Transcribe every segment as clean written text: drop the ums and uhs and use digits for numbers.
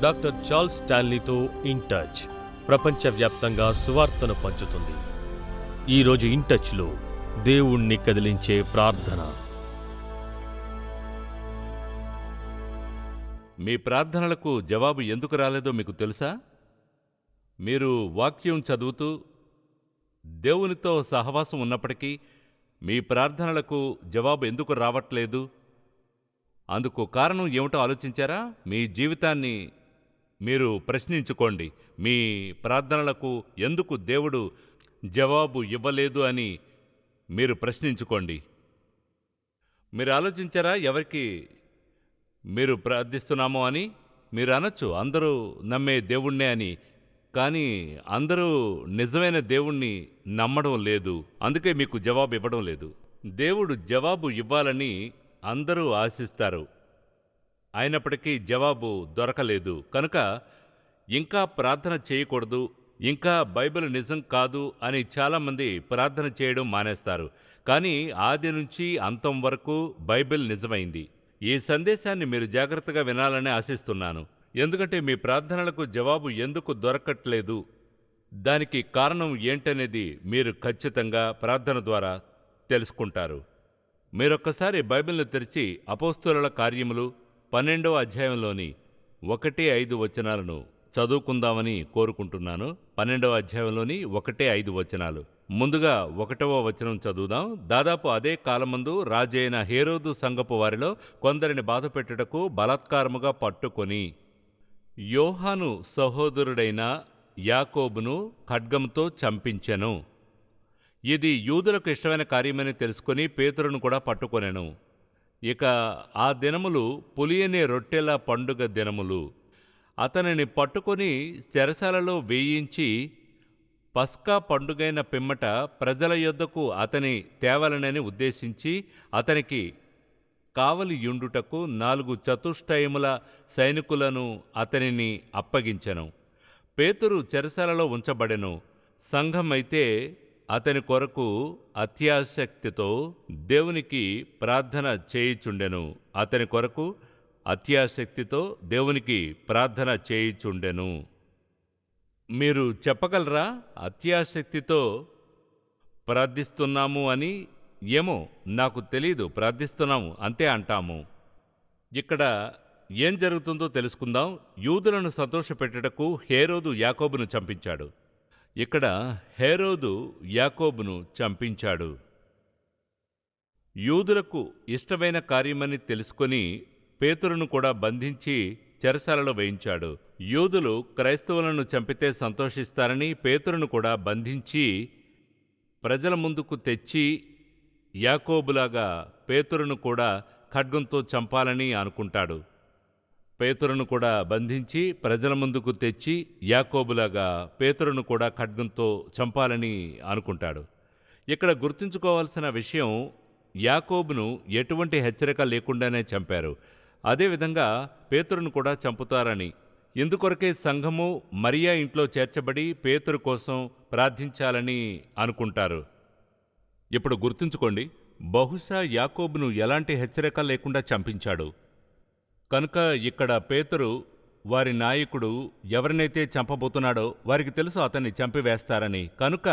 Doctor Charles స్టాన్లీతో in touch ప్రపంచవ్యాప్తంగా సువార్తను పంచుతుంది. ఈరోజు ఇన్ టచ్లో దేవుణ్ణి కదిలించే ప్రార్థన. మీ ప్రార్థనలకు జవాబు ఎందుకు రాలేదో మీకు తెలుసా? మీరు వాక్యం చదువుతూ దేవునితో సహవాసం ఉన్నప్పటికీ మీ ప్రార్థనలకు జవాబు ఎందుకు రావట్లేదు? అందుకు కారణం ఏమిటో ఆలోచించారా? మీ జీవితాన్ని మీరు ప్రశ్నించుకోండి. మీ ప్రార్థనలకు ఎందుకు దేవుడు జవాబు ఇవ్వలేదు అని మీరు ప్రశ్నించుకోండి. మీరు ఆలోచించారా ఎవరికి మీరు ప్రార్థిస్తున్నామో అని? మీరు అనొచ్చు అందరూ నమ్మే దేవుణ్ణే అని, కానీ అందరూ నిజమైన దేవుణ్ణి నమ్మడం లేదు. అందుకే మీకు జవాబు ఇవ్వడం లేదు. దేవుడు జవాబు ఇవ్వాలని అందరూ ఆశిస్తారు, అయినప్పటికీ జవాబు దొరకలేదు. కనుక ఇంకా ప్రార్థన చేయకూడదు, ఇంకా బైబిల్ నిజం కాదు అని చాలామంది ప్రార్థన చేయడం మానేస్తారు. కానీ ఆది నుంచి అంతం వరకు బైబిల్ నిజమైంది. ఈ సందేశాన్ని మీరు జాగ్రత్తగా వినాలని ఆశిస్తున్నాను. ఎందుకంటే మీ ప్రార్థనలకు జవాబు ఎందుకు దొరకట్లేదు, దానికి కారణం ఏంటనేది మీరు ఖచ్చితంగా ప్రార్థన ద్వారా తెలుసుకుంటారు. మీరొక్కసారి బైబిల్ను తెరిచి అపోస్తలుల కార్యములు 12వ అధ్యాయంలోని 1-5 వచనాలను చదువుకుందామని కోరుకుంటున్నాను. 12వ అధ్యాయంలోని 1-5 వచనాలు. ముందుగా 1వ వచనం చదువుదాం. దాదాపు అదే కాలమందు రాజైన హేరోదు సంఘపు వారిలో కొందరిని బాధపెట్టుటకు బలాత్కారముగా పట్టుకొని యోహాను సహోదరుడైన యాకోబును ఖడ్గంతో చంపించెను. ఇది యూదులకు ఇష్టమైన కార్యమని తెలుసుకొని పేతురును కూడా పట్టుకొనెను. ఇక ఆ దినములు పులియని రొట్టెల పండుగ దినములు. అతనిని పట్టుకొని చెరసాలలో వేయించి పస్కా పండుగైన పిమ్మట ప్రజల యొద్దకు అతని తేవలనని ఉద్దేశించి అతనికి కావలియుండుటకు 4 చతుష్టయముల సైనికులను అతనిని అప్పగించెను. పేతురు చెరసాలలో ఉంచబడెను. సంఘమైతే అతని కొరకు అత్యాసక్తితో దేవునికి ప్రార్థన చేయుచుండెను. అతని కొరకు అత్యాసక్తితో దేవునికి ప్రార్థన చేయుచుండెను. మీరు చెప్పగలరా అత్యాసక్తితో ప్రార్థిస్తున్నాము అని? ఏమో నాకు తెలీదు, ప్రార్థిస్తున్నాము అంతే అంటాము. ఇక్కడ ఏం జరుగుతుందో తెలుసుకుందాం. యూదులను సంతోషపెట్టుటకు హేరోదు యాకోబును చంపించాడు. ఇక్కడ హేరోదు యాకోబును చంపించాడు. యూదులకు ఇష్టమైన కార్యమని తెలుసుకొని పేతురును కూడా బంధించి చెరసాలలో వేయించాడు. యూదులు క్రైస్తవులను చంపితే సంతోషిస్తారని పేతురును కూడా బంధించి ప్రజల ముందుకు తెచ్చి యాకోబులాగా పేతురును కూడా ఖడ్గంతో చంపాలని అనుకుంటాడు. పేతురును కూడా బంధించి ప్రజల ముందుకు తెచ్చి యాకోబులాగా పేతురును కూడా ఖడ్గంతో చంపాలని అనుకుంటాడు. ఇక్కడ గుర్తుంచుకోవాల్సిన విషయం, యాకోబును ఎటువంటి హెచ్చరిక లేకుండానే చంపారు. అదేవిధంగా పేతురును కూడా చంపుతారని. ఇందుకొరకే సంఘము మరియా ఇంట్లో చేర్చబడి పేతురు కోసం ప్రార్థించాలని అనుకుంటారు. ఇప్పుడు గుర్తుంచుకోండి, బహుశా యాకోబును ఎలాంటి హెచ్చరిక లేకుండా చంపించాడు. కనుక ఇక్కడ పేతురు వారి నాయకుడు ఎవరినైతే చంపబోతున్నాడో వారికి తెలుసు అతన్ని చంపివేస్తారని. కనుక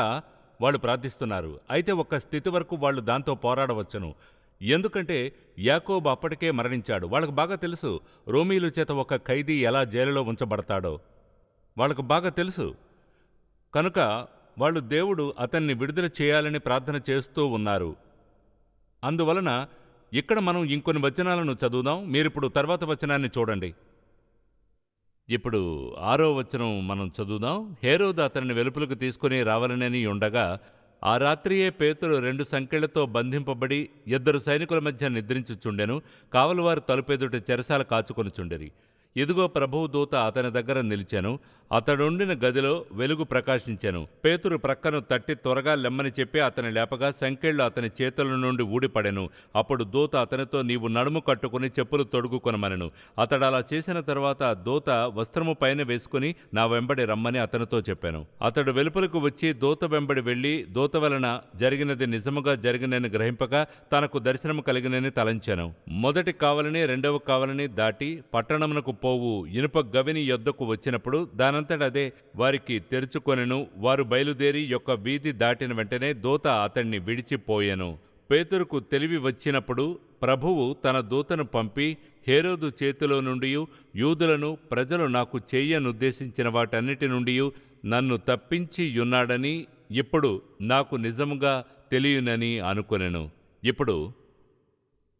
వాళ్ళు ప్రార్థిస్తున్నారు. అయితే ఒక స్థితి వరకు వాళ్ళు దాంతో పోరాడవచ్చును. ఎందుకంటే యాకోబు అప్పటికే మరణించాడు. వాళ్ళకు బాగా తెలుసు రోమీయుల చేత ఒక ఖైదీ ఎలా జైలులో ఉంచబడతాడో వాళ్ళకు బాగా తెలుసు. కనుక వాళ్ళు దేవుడు అతన్ని విడుదల చేయాలని ప్రార్థన చేస్తూ ఉన్నారు. అందువలన ఇక్కడ మనం ఇంకొన్ని వచనాలను చదువుదాం. మీరిప్పుడు తర్వాత వచనాన్ని చూడండి. ఇప్పుడు 6వ వచనం మనం చదువుదాం. హేరోదు అతనిని వెలుపలకు తీసుకుని రావాలనని ఉండగా ఆ రాత్రియే పేతురు 2 సంకెళ్లతో బంధింపబడి 2 సైనికుల మధ్య నిద్రించుచుండెను. కావలివారు తలుపెదుట చెరసాల కాచుకొనుచుండెరి. ఇదిగో ప్రభువు దూత అతని దగ్గర నిలిచెను. అతడుండిన గదిలో వెలుగు ప్రకాశించెను. పేతురు ప్రక్కను తట్టి త్వరగా లెమ్మని చెప్పి అతని లేపగా సంకెళ్ళు అతని చేతుల నుండి ఊడిపడెను. అప్పుడు దూత అతనితో, నీవు నడుము కట్టుకుని చెప్పులు తొడుగుకొనమనెను. అతడలా చేసిన తరువాత దూత వస్త్రము పైన వేసుకుని నా వెంబడి రమ్మని అతనితో చెప్పాను. అతడు వెలుపలకు వచ్చి దూత వెంబడి వెళ్లి దూత వలన జరిగినది నిజముగా జరిగినని గ్రహింపగా తనకు దర్శనము కలిగినని తలంచెను. మొదటి కావలిని రెండవ కావలిని దాటి పట్టణమునకు పోవు ఇనుప గవిని యొద్దకు వచ్చినప్పుడు దానంతటదే వారికి తెరుచుకొనెను. వారు బయలుదేరి యొక్క వీధి దాటిన వెంటనే దూత అతణ్ణి విడిచిపోయెను. పేతురుకు తెలివి వచ్చినప్పుడు ప్రభువు తన దూతను పంపి, హేరోదు చేతిలో నుండి యూదులను ప్రజలు నాకు చెయ్యనుద్దేశించిన వాటన్నిటి నుండి నన్ను తప్పించి యున్నాడని ఇప్పుడు నాకు నిజముగా తెలియనని అనుకొనెను. ఇప్పుడు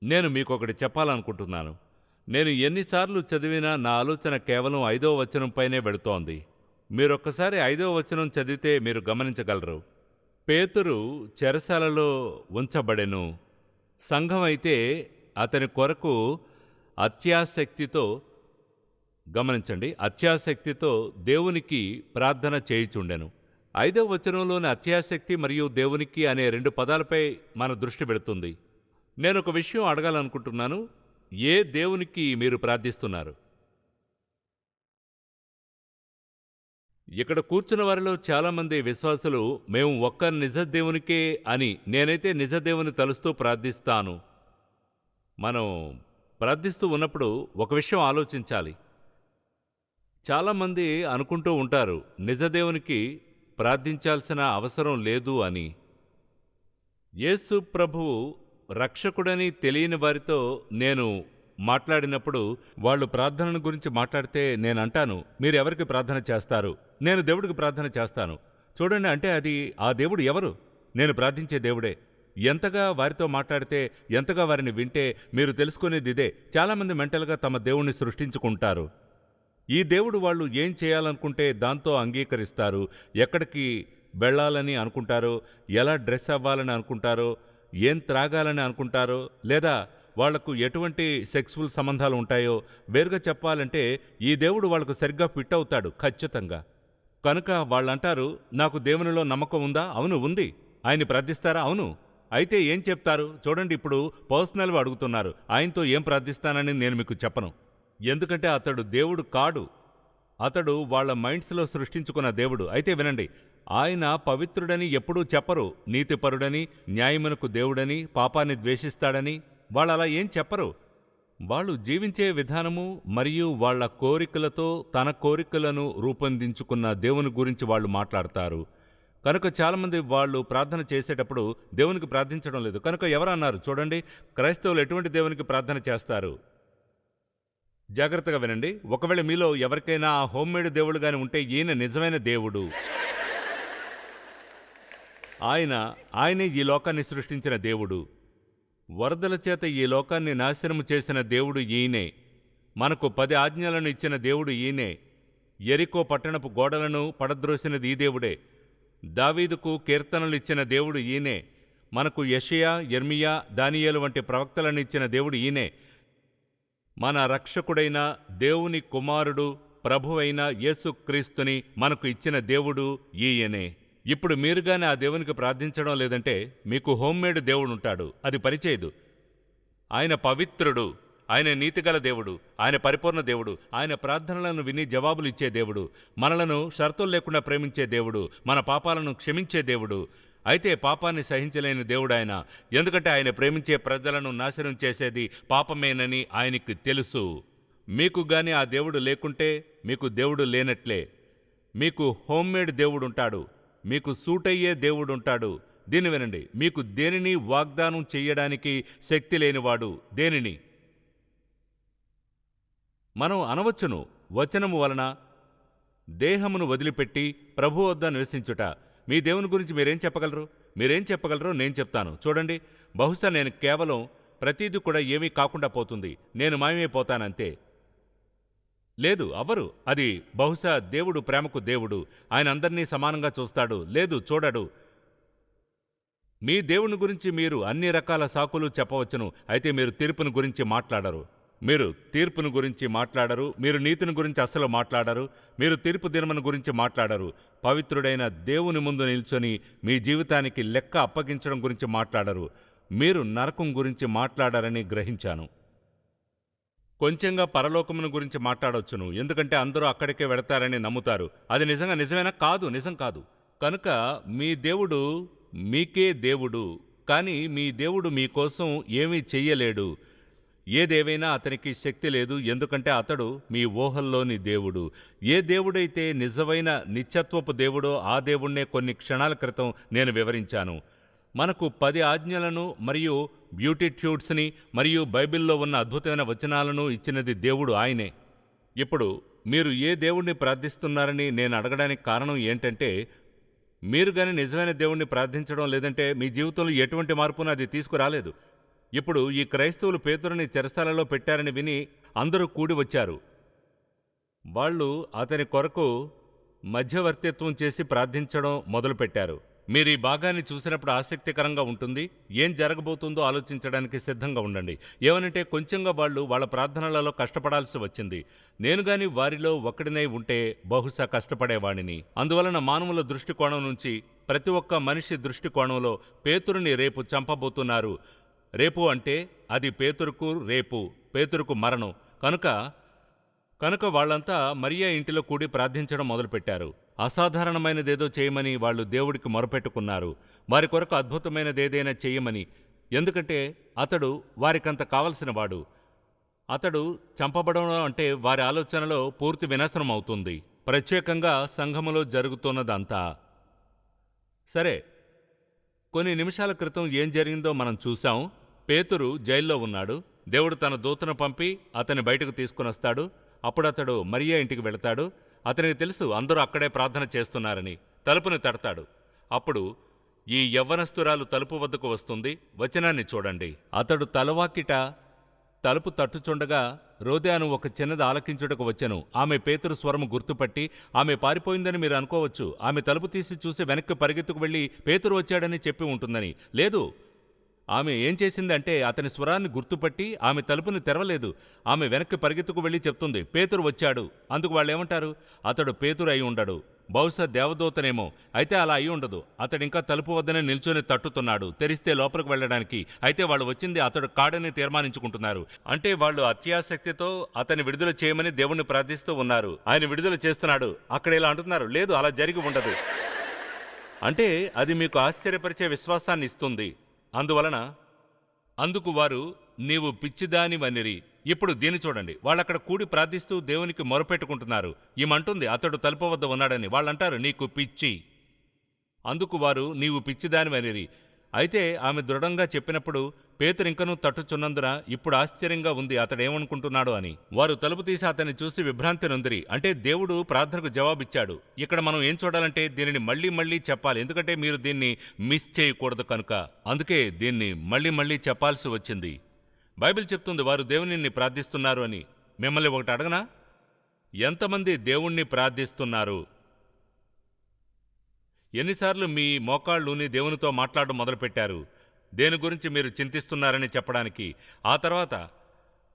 నేను మీకొకటి చెప్పాలనుకుంటున్నాను. నేను ఎన్నిసార్లు చదివినా నా ఆలోచన కేవలం 5వ వచనంపైనే వెళుతోంది. మీరొక్కసారి 5వ వచనం చదివితే మీరు గమనించగలరు. పేతురు చెరసాలలో ఉంచబడెను. సంఘం అయితే అతని కొరకు అత్యాసక్తితో, గమనించండి, అత్యాసక్తితో దేవునికి ప్రార్థన చేయుచుండెను. 5వ వచనంలోని అత్యాసక్తి మరియు దేవునికి అనే 2 పదాలపై మన దృష్టి పెడుతుంది. నేను ఒక విషయం అడగాలనుకుంటున్నాను. ఏ దేవునికి మీరు ప్రార్థిస్తున్నారు? ఇక్కడ కూర్చున్న వారిలో చాలామంది విశ్వాసులు మేము ఒక్క నిజ దేవునికే అని, నేనైతే నిజ దేవుని తలుస్తూ ప్రార్థిస్తాను. మనం ప్రార్థిస్తూ ఉన్నప్పుడు ఒక విషయం ఆలోచించాలి. చాలామంది అనుకుంటూ ఉంటారు నిజ దేవునికి ప్రార్థించాల్సిన అవసరం లేదు అని. యేసు ప్రభువు రక్షకుడని తెలియని వారితో నేను మాట్లాడినప్పుడు వాళ్ళు ప్రార్థనను గురించి మాట్లాడితే నేనంటాను, మీరెవరికి ప్రార్థన చేస్తారు? నేను దేవుడికి ప్రార్థన చేస్తాను. చూడండి, అంటే అది ఆ దేవుడు ఎవరు? నేను ప్రార్థించే దేవుడే. ఎంతగా వారితో మాట్లాడితే, ఎంతగా వారిని వింటే మీరు తెలుసుకునేది ఇదే. చాలామంది మెంటల్గా తమ దేవుణ్ణి సృష్టించుకుంటారు. ఈ దేవుడు వాళ్ళు ఏం చేయాలనుకుంటే దాంతో అంగీకరిస్తారు. ఎక్కడికి వెళ్ళాలని అనుకుంటారో, ఎలా డ్రెస్ అవ్వాలని అనుకుంటారో, ఏం త్రాగాలని అనుకుంటారో, లేదా వాళ్లకు ఎటువంటి సెక్సువల్ సంబంధాలు ఉంటాయో, వేరుగా చెప్పాలంటే ఈ దేవుడు వాళ్లకు సరిగ్గా ఫిట్ అవుతాడు ఖచ్చితంగా. కనుక వాళ్ళంటారు, నాకు దేవునిలో నమ్మకం ఉందా? అవును, ఉంది. ఆయన్ని ప్రార్థిస్తారా? అవును. అయితే ఏం చెప్తారు? చూడండి, ఇప్పుడు పర్సనల్గా అడుగుతున్నారు, ఆయనతో ఏం ప్రార్థిస్తానని నేను మీకు చెప్పను. ఎందుకంటే అతడు దేవుడు కాడు. అతడు వాళ్ల మైండ్స్లో సృష్టించుకున్న దేవుడు. అయితే వినండి, ఆయన పవిత్రుడని ఎప్పుడూ చెప్పరు. నీతిపరుడని, న్యాయమునకు దేవుడని, పాపాన్ని ద్వేషిస్తాడని వాళ్ళలా ఏం చెప్పరు. వాళ్ళు జీవించే విధానము మరియు వాళ్ల కోరికలతో తన కోరికలను రూపొందించుకున్న దేవుని గురించి వాళ్ళు మాట్లాడతారు. కనుక చాలామంది వాళ్ళు ప్రార్థన చేసేటప్పుడు దేవునికి ప్రార్థించడం లేదు. కనుక ఎవరన్నారు? చూడండి, క్రైస్తవులు ఎటువంటి దేవునికి ప్రార్థన చేస్తారు? జాగ్రత్తగా వినండి. ఒకవేళ మీలో ఎవరికైనా ఆ హోమ్మేడ్ దేవుడు గాని ఉంటే ఈయన నిజమైన దేవుడు. ఆయనే ఈ లోకాన్ని సృష్టించిన దేవుడు. వరదల చేత ఈ లోకాన్ని నాశనము చేసిన దేవుడు ఈయనే. మనకు 10 ఆజ్ఞలను ఇచ్చిన దేవుడు ఈయనే. యెరికో పట్టణపు గోడలను పడద్రోసినది ఈ దేవుడే. దావీదుకు కీర్తనలు ఇచ్చిన దేవుడు ఈయనే. మనకు యెషయా, యెర్మీయా, దానియేలు వంటి ప్రవక్తలను ఇచ్చిన దేవుడు ఈయనే. మన రక్షకుడైన దేవుని కుమారుడు ప్రభువైన యేసుక్రీస్తుని మనకు ఇచ్చిన దేవుడు ఈయనే. ఇప్పుడు మీరుగానే ఆ దేవునికి ప్రార్థించడం లేదంటే మీకు హోమ్మేడ్ దేవుడుంటాడు. అది పనిచేయదు. ఆయన పవిత్రుడు, ఆయన నీతిగల దేవుడు, ఆయన పరిపూర్ణ దేవుడు, ఆయన ప్రార్థనలను విని జవాబులు ఇచ్చే దేవుడు, మనలను షరతులు లేకుండా ప్రేమించే దేవుడు, మన పాపాలను క్షమించే దేవుడు. అయితే పాపాన్ని సహించలేని దేవుడు ఆయన. ఎందుకంటే ఆయన ప్రేమించే ప్రజలను నాశనం చేసేది పాపమేనని ఆయనకి తెలుసు. మీకు గాని ఆ దేవుడు లేకుంటే మీకు దేవుడు లేనట్లే. మీకు హోమ్మేడ్ దేవుడుంటాడు, మీకు సూటయ్యే దేవుడుంటాడు. దీన్ని వినండి, మీకు దేనిని వాగ్దానం చెయ్యడానికి శక్తి లేనివాడు. దేనిని మనం అనవచ్చును, వచనము వలన దేహమును వదిలిపెట్టి ప్రభు వద్ద నివసించుట. మీ దేవుని గురించి మీరేం చెప్పగలరో నేను చెప్తాను. చూడండి, బహుశా నేను కేవలం ప్రతీది కూడా ఏమీ కాకుండా పోతుంది, నేను మాయమైపోతానంతే. లేదు, అవ్వరు. అది బహుశా దేవుడు ప్రేమకు దేవుడు, ఆయన అందరినీ సమానంగా చూస్తాడు. లేదు, చూడడు. మీ దేవుని గురించి మీరు అన్ని రకాల సాకులు చెప్పవచ్చును, అయితే మీరు తీర్పుని గురించి మాట్లాడరు. మీరు తీర్పును గురించి మాట్లాడరు, మీరు నీతిని గురించి అస్సలు మాట్లాడరు, మీరు తీర్పు దినమును గురించి మాట్లాడరు, పవిత్రుడైన దేవుని ముందు నిల్చొని మీ జీవితానికి లెక్క అప్పగించడం గురించి మాట్లాడరు, మీరు నరకం గురించి మాట్లాడారని గ్రహించాను. కొంచెంగా పరలోకమును గురించి మాట్లాడొచ్చును, ఎందుకంటే అందరూ అక్కడికే వెడతారని నమ్ముతారు. అది నిజమేనా? కాదు, నిజం కాదు. కనుక మీ దేవుడు మీకే దేవుడు, కానీ మీ దేవుడు మీకోసం ఏమీ చెయ్యలేడు. ఏదేవైనా అతనికి శక్తి లేదు, ఎందుకంటే అతడు మీ ఊహల్లోని దేవుడు. ఏ దేవుడైతే నిజమైన నిత్యత్వపు దేవుడో ఆ దేవుణ్ణే కొన్ని క్షణాల క్రితం నేను వివరించాను. మనకు 10 ఆజ్ఞలను మరియు బ్యూటిట్యూడ్స్ని మరియు బైబిల్లో ఉన్న అద్భుతమైన వచనాలను ఇచ్చినది దేవుడు ఆయనే. ఇప్పుడు మీరు ఏ దేవుణ్ణి ప్రార్థిస్తున్నారని నేను అడగడానికి కారణం ఏంటంటే, మీరు గాని నిజమైన దేవుణ్ణి ప్రార్థించడం లేదంటే మీ జీవితంలో ఎటువంటి మార్పును అది తీసుకురాలేదు. ఇప్పుడు ఈ క్రైస్తవులు పేతురుని చెరసాలలో పెట్టారని విని అందరూ కూడి వచ్చారు. వాళ్ళు అతని కొరకు మధ్యవర్తిత్వం చేసి ప్రార్థించడం మొదలుపెట్టారు. మీరు ఈ భాగాన్ని చూసినప్పుడు ఆసక్తికరంగా ఉంటుంది. ఏం జరగబోతుందో ఆలోచించడానికి సిద్ధంగా ఉండండి. ఏమనంటే కొంచెంగా వాళ్ళు వాళ్ళ ప్రార్థనలలో కష్టపడాల్సి వచ్చింది. నేను గాని వారిలో ఒకడినై ఉంటే బహుశా కష్టపడేవాడిని. అందువలన మానవుల దృష్టికోణం నుంచి ప్రతి ఒక్క మనిషి దృష్టికోణంలో పేతురుని రేపు చంపబోతున్నారు. రేపు అంటే అది పేతురుకు మరణం. కనుక వాళ్ళంతా మరియా ఇంటిలో కూడి ప్రార్థించడం మొదలుపెట్టారు. అసాధారణమైనదేదో చేయమని వాళ్ళు దేవుడికి మొరపెట్టుకున్నారు. వారి కొరకు అద్భుతమైనదేదైనా చేయమని. ఎందుకంటే అతడు వారికంత కావలసినవాడు. అతడు చంపబడడం అంటే వారి ఆలోచనలో పూర్తి వినాశనం అవుతుంది, ప్రత్యేకంగా సంఘములో జరుగుతున్నదంతా. సరే, కొన్ని నిమిషాల క్రితం ఏం జరిగిందో మనం చూశాం. పేతురు జైల్లో ఉన్నాడు. దేవుడు తన దూతను పంపి అతన్ని బయటకు తీసుకునొస్తాడు. అప్పుడతడు మరియా ఇంటికి వెళతాడు. అతనికి తెలుసు అందరూ అక్కడే ప్రార్థన చేస్తున్నారని. తలుపుని తడతాడు. అప్పుడు ఈ యవ్వనస్తురాలు తలుపు వద్దకు వస్తుంది. వచనాన్ని చూడండి. అతడు తలవాకిట తలుపు తట్టుచుండగా రోదేను ఒక చిన్నది ఆలకించుటకు వచ్చెను. ఆమె పేతురు స్వరము గుర్తుపట్టి, ఆమె పారిపోయిందని మీరు అనుకోవచ్చు. ఆమె తలుపు తీసి చూసి వెనక్కి పరిగెత్తుకు వెళ్ళి పేతురు వచ్చాడని చెప్పి ఉంటుందని. లేదు, ఆమె ఏం చేసిందంటే అతని స్వరాన్ని గుర్తుపట్టి ఆమె తలుపుని తెరవలేదు. ఆమె వెనక్కి పరిగెత్తుకు వెళ్ళి చెప్తుంది, పేతురు వచ్చాడు. అందుకు వాళ్ళేమంటారు? అతడు పేతురు అయి ఉండడు, బహుశా దేవదూతనేమో. అయితే అలా అయి ఉండదు. అతడింకా తలుపు వద్దనే నిల్చొని తట్టుతున్నాడు, తెరిస్తే లోపలికి వెళ్ళడానికి. అయితే వాళ్ళు వచ్చింది అతడు కాడని తీర్మానించుకుంటున్నారు. అంటే వాళ్ళు అత్యాసక్తితో అతన్ని విడుదల చేయమని దేవుణ్ణి ప్రార్థిస్తూ ఉన్నారు. ఆయన విడుదల చేస్తున్నాడు. అక్కడ ఇలా అంటున్నారు, లేదు అలా జరిగి ఉండదు. అంటే అది మీకు ఆశ్చర్యపరిచే విశ్వాసాన్ని ఇస్తుంది. అందుకు వారు నీవు పిచ్చిదానివనిరి. ఇప్పుడు దీన్ని చూడండి. వాళ్ళక్కడ కూడి ప్రార్థిస్తూ దేవునికి మొరపెట్టుకుంటున్నారు. ఈమంటుంది అతడు తలుపు వద్ద ఉన్నాడని. వాళ్ళంటారు నీకు పిచ్చి. అందుకు వారు నీవు పిచ్చిదానివనిరి. అయితే ఆమె దృఢంగా చెప్పినప్పుడు పేతురింకనూ తట్టుచున్నందున ఇప్పుడు ఆశ్చర్యంగా ఉంది అతడేమనుకుంటున్నాడు అని. వారు తలుపు తీసి అతన్ని చూసి విభ్రాంతి నొందిరి. అంటే దేవుడు ప్రార్థనకు జవాబిచ్చాడు. ఇక్కడ మనం ఏం చూడాలంటే దీనిని మళ్ళీ మళ్ళీ చెప్పాలి, ఎందుకంటే మీరు దీన్ని మిస్ చేయకూడదు కనుక. అందుకే దీన్ని మళ్ళీ మళ్ళీ చెప్పాల్సి వచ్చింది. బైబిల్ చెప్తుంది వారు దేవునిని ప్రార్థిస్తున్నారు అని. మిమ్మల్ని ఒకటి అడగనా? ఎంతమంది దేవుణ్ణి ప్రార్థిస్తున్నారు? ఎన్నిసార్లు మీ మోకాళ్ళూని దేవునితో మాట్లాడడం మొదలుపెట్టారు? దేని గురించి మీరు చింతిస్తున్నారని చెప్పడానికి. ఆ తర్వాత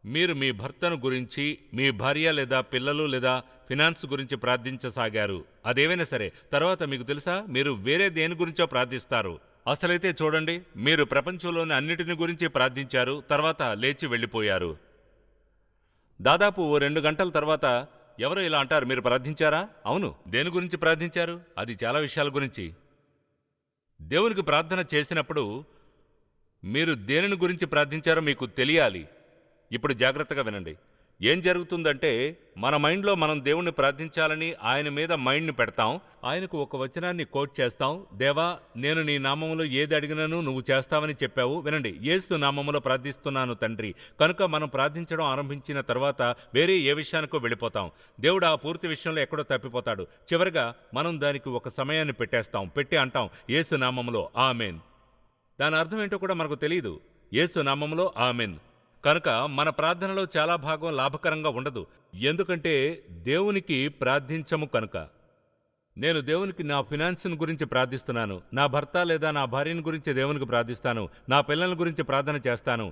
మీరు మీ భర్తను గురించి, మీ భార్య లేదా పిల్లలు లేదా ఫినాన్స్ గురించి ప్రార్థించసాగారు. అదేవైనా సరే, తర్వాత మీకు తెలుసా మీరు వేరే దేని గురించో ప్రార్థిస్తారు. అసలైతే చూడండి, మీరు ప్రపంచంలోని అన్నిటిని గురించి ప్రార్థించారు, తర్వాత లేచి వెళ్ళిపోయారు. దాదాపు 2 గంటల తర్వాత ఎవరో ఇలా అంటారు, మీరు ప్రార్థించారా? అవును. దేని గురించి ప్రార్థించారు? అది చాలా విషయాల గురించి. దేవునికి ప్రార్థన చేసినప్పుడు మీరు దేనిని గురించి ప్రార్థించారో మీకు తెలియాలి. ఇప్పుడు జాగ్రత్తగా వినండి. ఏం జరుగుతుందంటే మన మైండ్లో మనం దేవుణ్ణి ప్రార్థించాలని ఆయన మీద మైండ్ని పెడతాం. ఆయనకు ఒక వచనాన్ని కోట్ చేస్తాం. దేవా, నేను నీ నామములో ఏది అడిగినను నువ్వు చేస్తావని చెప్పావు. వినండి, యేసు నామములో ప్రార్థిస్తున్నాను తండ్రి. కనుక మనం ప్రార్థించడం ఆరంభించిన తర్వాత వేరే ఏ విషయానికో వెళ్ళిపోతాం. దేవుడు ఆ పూర్తి విషయంలో ఎక్కడో తప్పిపోతాడు. చివరిగా మనం దానికి ఒక సమయాన్ని పెట్టి అంటాం, యేసు నామములో ఆమెన్. దాని అర్థం ఏంటో కూడా మనకు తెలియదు. యేసు నామములో ఆమెన్. కనుక మన ప్రార్థనలో చాలా భాగం లాభకరంగా ఉండదు, ఎందుకంటే దేవునికి ప్రార్థించము కనుక. నేను దేవునికి నా ఫినాన్స్ని గురించి ప్రార్థిస్తున్నాను. నా భర్త లేదా నా భార్యని గురించి దేవునికి ప్రార్థిస్తాను. నా పిల్లల గురించి ప్రార్థన చేస్తాను.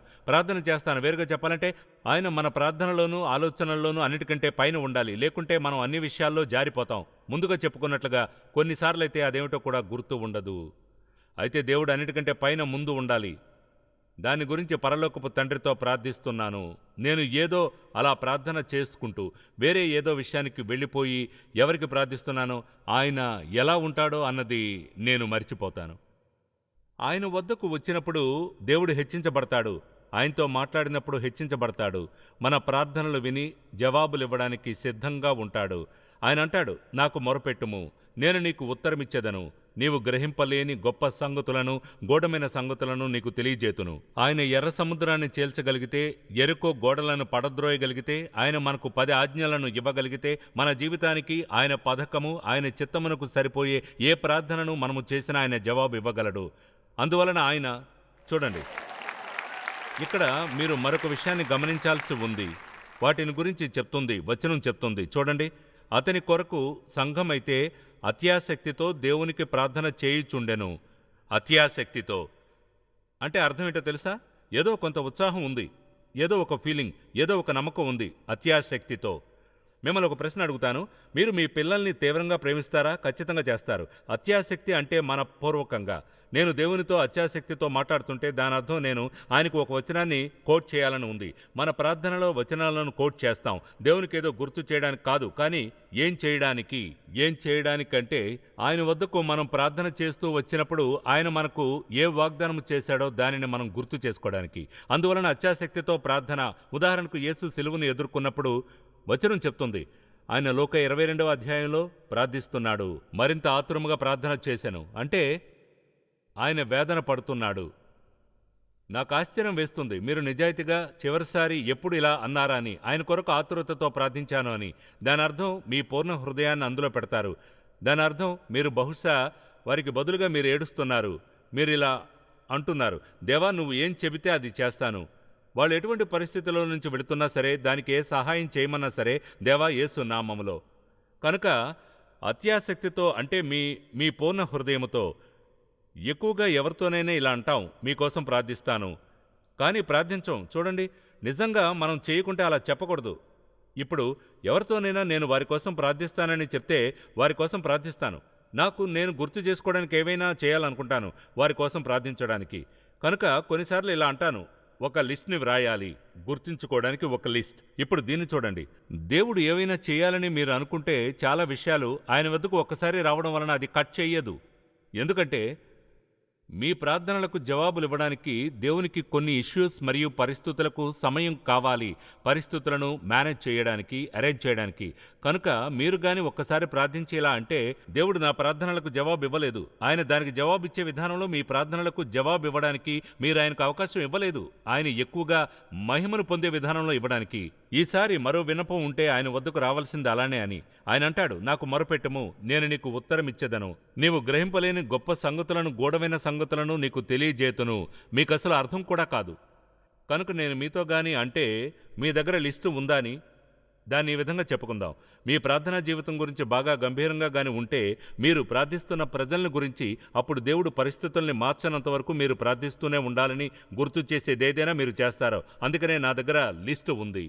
వేరుగా చెప్పాలంటే ఆయన మన ప్రార్థనలోనూ ఆలోచనల్లోనూ అన్నిటికంటే పైన ఉండాలి. లేకుంటే మనం అన్ని విషయాల్లో జారిపోతాం. ముందుగా చెప్పుకున్నట్లుగా కొన్నిసార్లైతే అదేమిటో కూడా గుర్తు ఉండదు. అయితే దేవుడు అన్నిటికంటే పైన ముందు ఉండాలి. దాని గురించి పరలోకపు తండ్రితో ప్రార్థిస్తున్నాను. నేను ఏదో అలా ప్రార్థన చేసుకుంటూ వేరే ఏదో విషయానికి వెళ్ళిపోయి ఎవరికి ప్రార్థిస్తున్నానో ఆయన ఎలా ఉంటాడో అన్నది నేను మర్చిపోతాను. ఆయన వద్దకు వచ్చినప్పుడు దేవుడు హెచ్చించబడతాడు. ఆయనతో మాట్లాడినప్పుడు హెచ్చించబడతాడు. మన ప్రార్థనలు విని జవాబులివ్వడానికి సిద్ధంగా ఉంటాడు. ఆయన అంటాడు, నాకు మొరపెట్టుము, నేను నీకు ఉత్తరమిచ్చేదను. నీవు గ్రహింపలేని గొప్ప సంగతులను, గూఢమైన సంగతులను నీకు తెలియజేతును. ఆయన ఎర్ర సముద్రాన్ని చేల్చగలిగితే, ఎరుకో గోడలను పడద్రోయగలిగితే, ఆయన మనకు 10 ఆజ్ఞలను ఇవ్వగలిగితే, మన జీవితానికి ఆయన పథకము, ఆయన చిత్తమునకు సరిపోయే ఏ ప్రార్థనను మనము చేసినా ఆయన జవాబు ఇవ్వగలడు. అందువలన ఆయన చూడండి, ఇక్కడ మీరు మరొక విషయాన్ని గమనించాల్సి ఉంది. వాటిని గురించి చెప్తుంది, వచనం చెప్తుంది. చూడండి, అతని కొరకు సంఘమైతే అత్యాసక్తితో దేవునికి ప్రార్థన చేయుచుండెను. అత్యాసక్తితో అంటే అర్థం ఏంటో తెలుసా? ఏదో కొంత ఉత్సాహం ఉంది, ఏదో ఒక ఫీలింగ్, ఏదో ఒక నమ్మకం ఉంది. అత్యాసక్తితో. మిమ్మల్ని ఒక ప్రశ్న అడుగుతాను. మీరు మీ పిల్లల్ని తీవ్రంగా ప్రేమిస్తారా? ఖచ్చితంగా చేస్తారు. అత్యాసక్తి అంటే మనపూర్వకంగా. నేను దేవునితో అత్యాసక్తితో మాట్లాడుతుంటే దాని అర్థం నేను ఆయనకు ఒక వచనాన్ని కోట్ చేయాలని ఉంది. మన ప్రార్థనలో వచనాలను కోట్ చేస్తాం. దేవునికి ఏదో గుర్తు చేయడానికి కాదు, కానీ ఏం చేయడానికంటే ఆయన వద్దకు మనం ప్రార్థన చేస్తూ వచ్చినప్పుడు ఆయన మనకు ఏ వాగ్దానం చేశాడో దానిని మనం గుర్తు చేసుకోవడానికి. అందువలన అత్యాసక్తితో ప్రార్థన. ఉదాహరణకు యేసు సిలువను ఎదుర్కొన్నప్పుడు వచనం చెప్తుంది, ఆయన లోక 22వ అధ్యాయంలో ప్రార్థిస్తున్నాడు. మరింత ఆతురముగా ప్రార్థన చేశాను అంటే ఆయన వేదన పడుతున్నాడు. నాకు ఆశ్చర్యం వేస్తుంది, మీరు నిజాయితీగా చివరిసారి ఎప్పుడు ఇలా అన్నారా అని. ఆయన కొరకు ఆతురతతో ప్రార్థించాను అని. దాని అర్థం మీ పూర్ణ హృదయాన్ని అందులో పెడతారు. దాని అర్థం మీరు బహుశా వారికి బదులుగా మీరు ఏడుస్తున్నారు. మీరు ఇలా అంటున్నారు, దేవా నువ్వు ఏం చెబితే అది చేస్తాను. వాళ్ళు ఎటువంటి పరిస్థితుల్లో నుంచి వెళుతున్నా సరే, దానికి ఏ సహాయం చేయమన్నా సరే, దేవా యేసు నామములో. కనుక అత్యాసక్తితో అంటే మీ పూర్ణ హృదయముతో. ఎక్కువగా ఎవరితోనైనా ఇలా అంటాం, మీకోసం ప్రార్థిస్తాను, కానీ ప్రార్థించం. చూడండి, నిజంగా మనం చేయకుంటే అలా చెప్పకూడదు. ఇప్పుడు ఎవరితోనైనా నేను వారి కోసం ప్రార్థిస్తానని చెప్తే వారి కోసం ప్రార్థిస్తాను. నేను గుర్తు చేసుకోవడానికి ఏవైనా చేయాలనుకుంటాను వారి కోసం ప్రార్థించడానికి. కనుక కొన్నిసార్లు ఇలా అంటాను, ఒక లిస్ట్ని వ్రాయాలి, గుర్తుంచుకోవడానికి ఒక లిస్ట్. ఇప్పుడు దీన్ని చూడండి, దేవుడు ఏవైనా చేయాలని మీరు అనుకుంటే చాలా విషయాలు ఆయన వద్దకు ఒక్కసారి రావడం వలన అది కట్ చెయ్యదు. ఎందుకంటే మీ ప్రార్థనలకు జవాబులు ఇవ్వడానికి దేవునికి కొన్ని ఇష్యూస్ మరియు పరిస్థితులకు సమయం కావాలి, పరిస్థితులను మేనేజ్ చేయడానికి, అరేంజ్ చేయడానికి. కనుక మీరు గాని ఒక్కసారి ప్రార్థించేలా అంటే దేవుడు నా ప్రార్థనలకు జవాబు ఇవ్వలేదు, ఆయన దానికి జవాబు ఇచ్చే విధానంలో మీ ప్రార్థనలకు జవాబు ఇవ్వడానికి మీరు ఆయనకు అవకాశం ఇవ్వలేదు, ఆయన ఎక్కువగా మహిమను పొందే విధానంలో ఇవ్వడానికి. ఈసారి మరో విన్నపం ఉంటే ఆయన వద్దకు రావాల్సింది అలానే అని. ఆయన అంటాడు, నాకు మొరపెట్టుము, నేను నీకు ఉత్తరమిచ్చేదను. నీవు గ్రహింపలేని గొప్ప సంగతులను, గూఢమైన సంగతులను నీకు తెలియజేతును. మీకసలు అర్థం కూడా కాదు. కనుక నేను మీతో గాని అంటే మీ దగ్గర లిస్టు ఉందా అని దాన్ని ఈ విధంగా చెప్పుకుందాం. మీ ప్రార్థనా జీవితం గురించి బాగా గంభీరంగా గాని ఉంటే మీరు ప్రార్థిస్తున్న ప్రజల్ని గురించి అప్పుడు దేవుడు పరిస్థితుల్ని మార్చనంత వరకు మీరు ప్రార్థిస్తూనే ఉండాలని గుర్తు చేసేదేదైనా మీరు చేస్తారో. అందుకనే నా దగ్గర లిస్టు ఉంది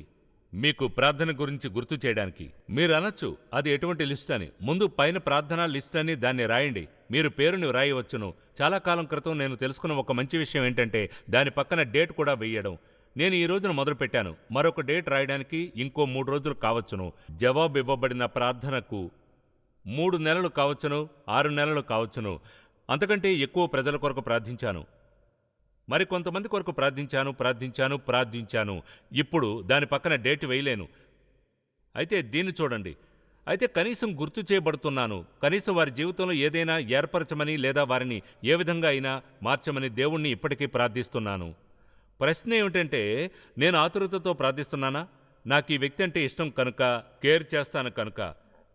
మీకు ప్రార్థన గురించి గుర్తు చేయడానికి. మీరు అనొచ్చు, అది ఎటువంటి లిస్ట్ అని. ముందు పైన ప్రార్థనా లిస్ట్ అని దాన్ని రాయండి. మీరు పేరుని వ్రాయవచ్చును. చాలా కాలం క్రితం నేను తెలుసుకున్న ఒక మంచి విషయం ఏంటంటే దాని పక్కన డేట్ కూడా వేయడం. నేను ఈ రోజున మొదలుపెట్టాను. మరొక డేట్ రాయడానికి ఇంకో 3 రోజులు కావచ్చును. జవాబు ఇవ్వబడిన ప్రార్థనకు 3 నెలలు కావచ్చును, 6 నెలలు కావచ్చును. అంతకంటే ఎక్కువ ప్రజల కొరకు ప్రార్థించాను. మరి కొంతమంది కొరకు ప్రార్థించాను. ఇప్పుడు దాని పక్కన డేట్ వేయలేను. అయితే దీన్ని చూడండి. అయితే కనీసం గుర్తు చేయబడుతున్నాను. కనీసం వారి జీవితంలో ఏదైనా ఏర్పరచమని లేదా వారిని ఏ విధంగా అయినా మార్చమని దేవుణ్ణి ఇప్పటికీ ప్రార్థిస్తున్నాను. ప్రశ్న ఏమిటంటే, నేను ఆతురతతో ప్రార్థిస్తున్నానా? నాకు ఈ వ్యక్తి అంటే ఇష్టం కనుక, కేర్ చేస్తాను కనుక.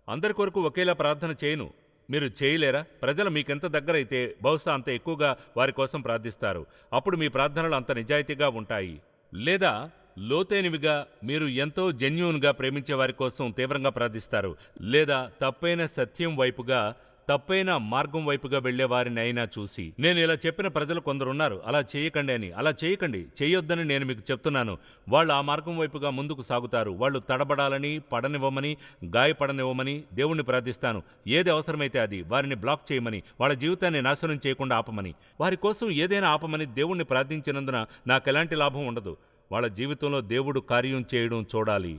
అందరి కొరకు ఒకేలా ప్రార్థన చేయను. మీరు చేయలేరా? ప్రజలు మీకెంత దగ్గరైతే బహుశా అంత ఎక్కువగా వారి కోసం ప్రార్థిస్తారు. అప్పుడు మీ ప్రార్థనలు అంత నిజాయితీగా ఉంటాయి. లేదా లోతైనవిగా మీరు ఎంతో జెన్యూన్గా ప్రేమించే వారి కోసం తీవ్రంగా ప్రార్థిస్తారు, లేదా తప్పైన సత్యం వైపుగా, తప్పైన మార్గం వైపుగా వెళ్లే వారిని అయినా చూసి, నేను ఇలా చెప్పిన ప్రజలు కొందరున్నారు, అలా చేయకండి అని. అలా చేయకండి, చేయొద్దని నేను మీకు చెప్తున్నాను. వాళ్ళు ఆ మార్గం వైపుగా ముందుకు సాగుతారు. వాళ్ళు తడబడాలని, పడనివ్వమని, గాయపడనివ్వమని దేవుణ్ణి ప్రార్థిస్తాను. ఏది అవసరమైతే అది, వారిని బ్లాక్ చేయమని, వాళ్ళ జీవితాన్ని నాశనం చేయకుండా ఆపమని, వారి కోసం ఏదైనా ఆపమని దేవుణ్ణి ప్రార్థించినందున నాకెలాంటి లాభం ఉండదు. వాళ్ళ జీవితంలో దేవుడు కార్యం చేయడం చూడాలి.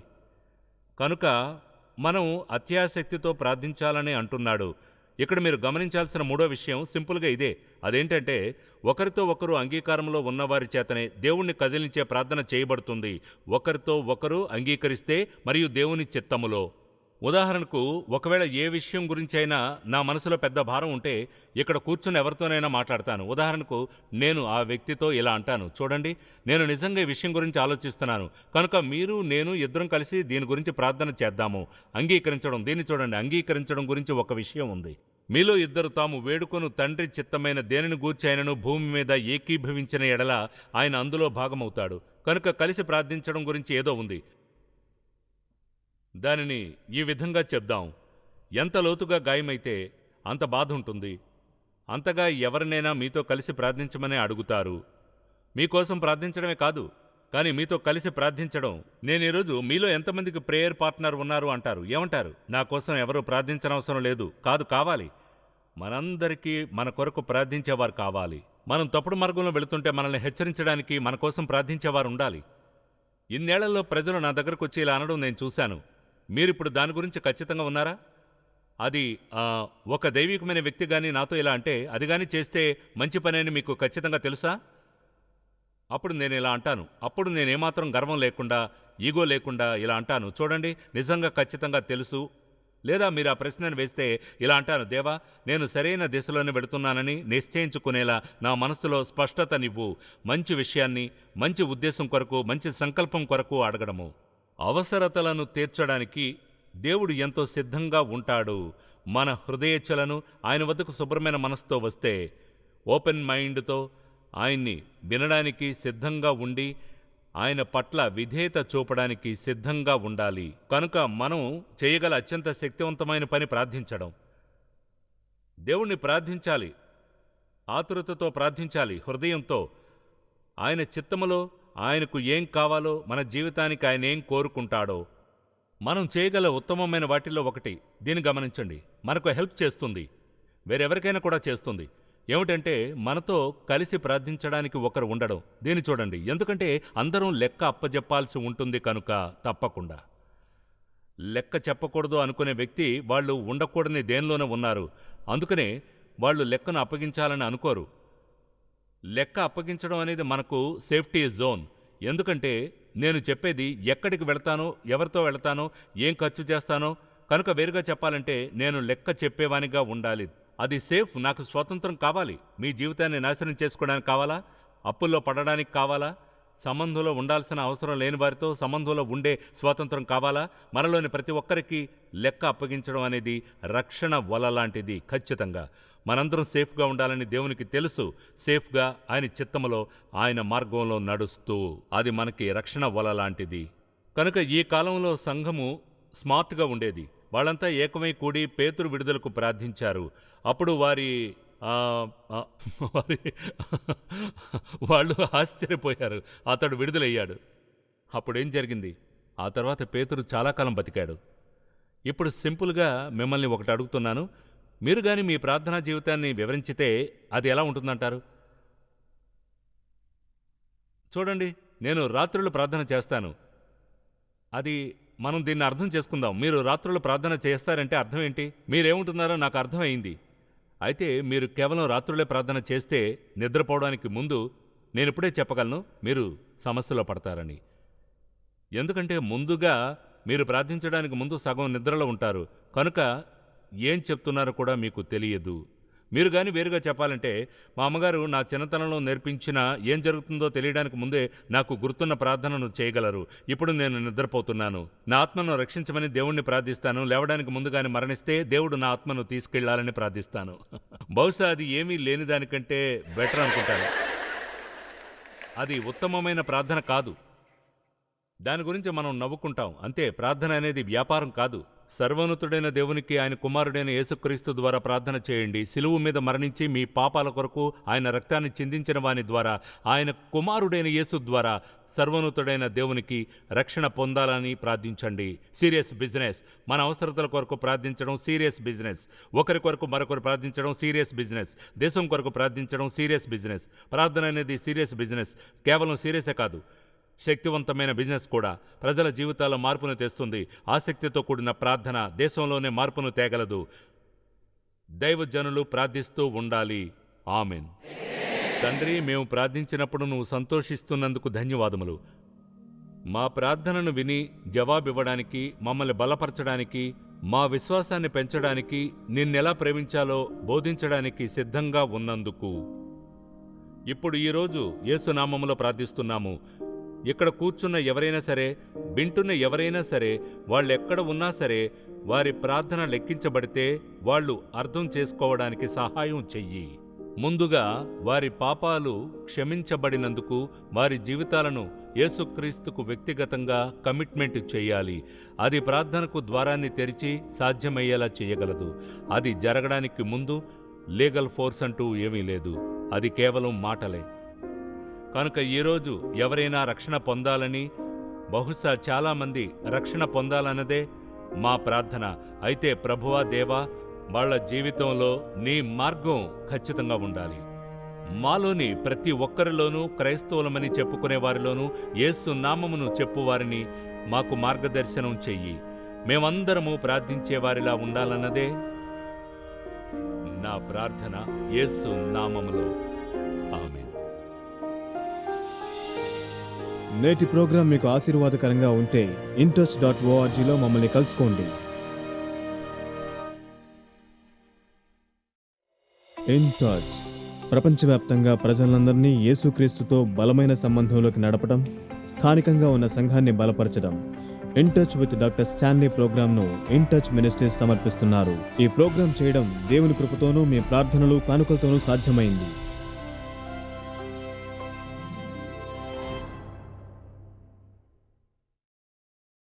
కనుక మనం అత్యాసక్తితో ప్రార్థించాలని అంటున్నాడు. ఇక్కడ మీరు గమనించాల్సిన మూడో విషయం సింపుల్గా ఇదే. అదేంటంటే, ఒకరితో ఒకరు అంగీకారంలో ఉన్నవారి చేతనే దేవుణ్ణి కదిలించే ప్రార్థన చేయబడుతుంది. ఒకరితో ఒకరు అంగీకరిస్తే మరియు దేవుని చిత్తములో. ఉదాహరణకు, ఒకవేళ ఏ విషయం గురించైనా నా మనసులో పెద్ద భారం ఉంటే ఇక్కడ కూర్చుని ఎవరితోనైనా మాట్లాడతాను. ఉదాహరణకు, నేను ఆ వ్యక్తితో ఇలా అంటాను, చూడండి, నేను నిజంగా ఈ విషయం గురించి ఆలోచిస్తున్నాను, కనుక మీరు నేను ఇద్దరం కలిసి దీని గురించి ప్రార్థన చేద్దాము. అంగీకరించడం, దీన్ని చూడండి, అంగీకరించడం గురించి ఒక విషయం ఉంది. మీలో ఇద్దరు తాము వేడుకొను తండ్రి చిత్తమైన దేనిని గూర్చి ఆయనను భూమి మీద ఏకీభవించిన ఎడల ఆయన అందులో భాగమవుతాడు. కనుక కలిసి ప్రార్థించడం గురించి ఏదో ఉంది. దానిని ఈ విధంగా చెప్దాం. ఎంత లోతుగా గాయమైతే అంత బాధ ఉంటుంది. అంతగా ఎవరినైనా మీతో కలిసి ప్రార్థించమని అడుగుతారు. మీకోసం ప్రార్థించడమే కాదు, కానీ మీతో కలిసి ప్రార్థించడం. నేను ఈరోజు మీలో ఎంతమందికి ప్రేయర్ పార్ట్నర్ ఉన్నారు అంటారు. ఏమంటారు? నా కోసం ఎవరూ ప్రార్థించనవసరం లేదు. కాదు, కావాలి. మనందరికీ మన కొరకు ప్రార్థించేవారు కావాలి. మనం తప్పుడు మార్గంలో వెళుతుంటే మనల్ని హెచ్చరించడానికి మన కోసం ప్రార్థించేవారు ఉండాలి. ఇన్నేళ్లలో ప్రజలు నా దగ్గరకు వచ్చి ఇలా అనడం నేను చూశాను. మీరిప్పుడు దాని గురించి ఖచ్చితంగా ఉన్నారా? అది ఒక దైవికమైన వ్యక్తి కానీ నాతో ఇలా అంటే, అది కానీ చేస్తే మంచి పని అని మీకు ఖచ్చితంగా తెలుసా? అప్పుడు నేను ఇలా అంటాను. అప్పుడు నేనేమాత్రం గర్వం లేకుండా, ఈగో లేకుండా ఇలా అంటాను, చూడండి, నిజంగా ఖచ్చితంగా తెలుసు. లేదా మీరు ఆ ప్రశ్నను వేస్తే ఇలా అంటాను, దేవా, నేను సరైన దిశలోనే వెళుతున్నానని నిశ్చయించుకునేలా నా మనసులో స్పష్టతనివ్వు. మంచి విషయాన్ని, మంచి ఉద్దేశం కొరకు, మంచి సంకల్పం కొరకు అడగడము. అవసరతలను తీర్చడానికి దేవుడు ఎంతో సిద్ధంగా ఉంటాడు. మన హృదయేచ్ఛలను ఆయన వద్దకు శుభ్రమైన మనసుతో వస్తే, ఓపెన్ మైండ్తో ఆయన్ని వినడానికి సిద్ధంగా ఉండి ఆయన పట్ల విధేయత చూపడానికి సిద్ధంగా ఉండాలి. కనుక మనం చేయగల అత్యంత శక్తివంతమైన పని ప్రార్థించడం. దేవుణ్ణి ప్రార్థించాలి, ఆతురతతో ప్రార్థించాలి, హృదయంతో. ఆయన చిత్తములో ఆయనకు ఏం కావాలో, మన జీవితానికి ఆయన ఏం కోరుకుంటాడో మనం చేయగల ఉత్తమమైన వాటిల్లో ఒకటి, దీన్ని గమనించండి, మనకు హెల్ప్ చేస్తుంది, వేరెవరికైనా కూడా చేస్తుంది. ఏమిటంటే, మనతో కలిసి ప్రార్థించడానికి ఒకరు ఉండడం. దీన్ని చూడండి, ఎందుకంటే అందరం లెక్క అప్పజెప్పాల్సి ఉంటుంది కనుక. తప్పకుండా లెక్క చెప్పకూడదు అనుకునే వ్యక్తి వాళ్ళు ఉండకూడని దేనిలోనే ఉన్నారు. అందుకనే వాళ్ళు లెక్కను అప్పగించాలని అనుకోరు. లెక్క అప్పగించడం అనేది మనకు సేఫ్టీ జోన్. ఎందుకంటే నేను చెప్పేది ఎక్కడికి వెళతానో, ఎవరితో వెళతానో, ఏం ఖర్చు చేస్తానో. కనుక వేరుగా చెప్పాలంటే నేను లెక్క చెప్పేవానిగా ఉండాలి. అది సేఫ్. నాకు స్వాతంత్రం కావాలి. మీ జీవితాన్ని నాశనం చేసుకోవడానికి కావాలా? అప్పుల్లో పడడానికి కావాలా? సంబంధంలో ఉండాల్సిన అవసరం లేని వారితో సంబంధంలో ఉండే స్వాతంత్రం కావాలా? మనలోని ప్రతి ఒక్కరికి లెక్క అప్పగించడం అనేది రక్షణ వల లాంటిది. ఖచ్చితంగా మనందరం సేఫ్గా ఉండాలని దేవునికి తెలుసు. సేఫ్గా ఆయన చిత్తములో, ఆయన మార్గంలో నడుస్తూ, అది మనకి రక్షణ వల లాంటిది. కనుక ఈ కాలంలో సంఘము స్మార్ట్గా ఉండేది. వాళ్ళంతా ఏకమై కూడి పేతురు విడుదలకు ప్రార్థించారు. అప్పుడు వాళ్ళు ఆశ్చర్యపోయారు. అతడు విడుదలయ్యాడు. అప్పుడేం జరిగింది? ఆ తర్వాత పేతురు చాలా కాలం బతికాడు. ఇప్పుడు సింపుల్గా మిమ్మల్ని ఒకటి అడుగుతున్నాను. మీరు కానీ మీ ప్రార్థనా జీవితాన్ని వివరించితే అది ఎలా ఉంటుందంటారు? చూడండి, నేను రాత్రులు ప్రార్థన చేస్తాను. అది మనం దీన్ని అర్థం చేసుకుందాం. మీరు రాత్రులు ప్రార్థన చేస్తారంటే అర్థం ఏంటి? మీరేముంటున్నారో నాకు అర్థమైంది. అయితే మీరు కేవలం రాత్రులే ప్రార్థన చేస్తే నిద్రపోవడానికి ముందు నేనిప్పుడే చెప్పగలను మీరు సమస్యలో పడతారని. ఎందుకంటే ముందుగా మీరు ప్రార్థించడానికి ముందు సగం నిద్రలో ఉంటారు. కనుక ఏం చెప్తున్నారో కూడా మీకు తెలియదు. మీరు కానీ వేరుగా చెప్పాలంటే, మా అమ్మగారు నా చిన్నతనంలో నేర్పించిన ఏం జరుగుతుందో తెలియడానికి ముందే నాకు గుర్తున్న ప్రార్థనను చేయగలరు. ఇప్పుడు నేను నిద్రపోతున్నాను. నా ఆత్మను రక్షించమని దేవుణ్ణి ప్రార్థిస్తాను. లేవడానికి ముందుగానే మరణిస్తే దేవుడు నా ఆత్మను తీసుకెళ్లాలని ప్రార్థిస్తాను. బహుశా అది ఏమీ లేని దానికంటే బెటర్ అనుకుంటాను. అది ఉత్తమమైన ప్రార్థన కాదు. దాని గురించి మనం నవ్వుకుంటాం అంతే. ప్రార్థన అనేది వ్యాపారం కాదు. సర్వోన్నతుడైన దేవునికి ఆయన కుమారుడైన యేసుక్రీస్తు ద్వారా ప్రార్థన చేయండి. శిలువు మీద మరణించి మీ పాపాల కొరకు ఆయన రక్తాన్ని చిందించిన వాని ద్వారా, ఆయన కుమారుడైన యేసు ద్వారా సర్వోన్నతుడైన దేవునికి రక్షణ పొందాలని ప్రార్థించండి. Serious business. మన అవసరతల కొరకు ప్రార్థించడం సీరియస్ బిజినెస్. ఒకరి కొరకు మరొకరు ప్రార్థించడం సీరియస్ బిజినెస్. దేశం కొరకు ప్రార్థించడం సీరియస్ బిజినెస్. ప్రార్థన అనేది సీరియస్ బిజినెస్. కేవలం సీరియసే కాదు, శక్తివంతమైన బిజినెస్ కూడా. ప్రజల జీవితాల్లో మార్పును తెస్తుంది. ఆసక్తితో కూడిన ప్రార్థన దేశంలోనే మార్పును తేగలదు. దైవజనులు ప్రార్థిస్తూ ఉండాలి. ఆమెన్. తండ్రి, మేము ప్రార్థించినప్పుడు నువ్వు సంతోషిస్తున్నందుకు ధన్యవాదములు. మా ప్రార్థనను విని జవాబివ్వడానికి, మమ్మల్ని బలపరచడానికి, మా విశ్వాసాన్ని పెంచడానికి, నిన్నెలా ప్రేమించాలో బోధించడానికి సిద్ధంగా ఉన్నందుకు. ఇప్పుడు ఈరోజు యేసునామములో ప్రార్థిస్తున్నాము. ఇక్కడ కూర్చున్న ఎవరైనా సరే, వింటున్న ఎవరైనా సరే, వాళ్ళెక్కడ ఉన్నా సరే, వారి ప్రార్థన లెక్కించబడితే వాళ్ళు అర్థం చేసుకోవడానికి సహాయం చెయ్యి. ముందుగా వారి పాపాలు క్షమించబడినందుకు వారి జీవితాలను యేసుక్రీస్తుకు వ్యక్తిగతంగా కమిట్మెంట్ చేయాలి. అది ప్రార్థనకు ద్వారాన్ని తెరిచి సాధ్యమయ్యేలా చేయగలదు. అది జరగడానికి ముందు లీగల్ ఫోర్స్ అంటూ ఏమీ లేదు. అది కేవలం మాటలే. కనుక ఈరోజు ఎవరైనా రక్షణ పొందాలని, బహుశా చాలామంది రక్షణ పొందాలన్నదే మా ప్రార్థన. అయితే ప్రభువా దేవా, వాళ్ళ జీవితంలో నీ మార్గం ఖచ్చితంగా ఉండాలి. మాలోని ప్రతి ఒక్కరిలోనూ, క్రైస్తవులమని చెప్పుకునే వారిలోనూ యేసు నామమును చెప్పువారిని మాకు మార్గదర్శనం చెయ్యి. మేమందరము ప్రార్థించేవారిలా ఉండాలన్నదే నా ప్రార్థన. యేసు నామములో ఆమేన్. నేటి ప్రోగ్రాం మీకు ఆశీర్వాదకరంగా ఉంటే intouch.orgలో మమ్మల్ని కలుసుకోండి. ఇంటచ్ ప్రపంచవ్యాప్తంగా ప్రజలందరినీ యేసుక్రీస్తుతో బలమైన సంబంధంలోకి నడపడం, స్థానికంగా ఉన్న సంఘాన్ని బలపరచడం. InTouch with doctor Stanley ప్రోగ్రాంను InTouch ministries సమర్పిస్తున్నారు. ఈ ప్రోగ్రాం చేయడం దేవుని కృపతోనూ మీ ప్రార్థనలు కానుకలతోనూ సాధ్యమైంది.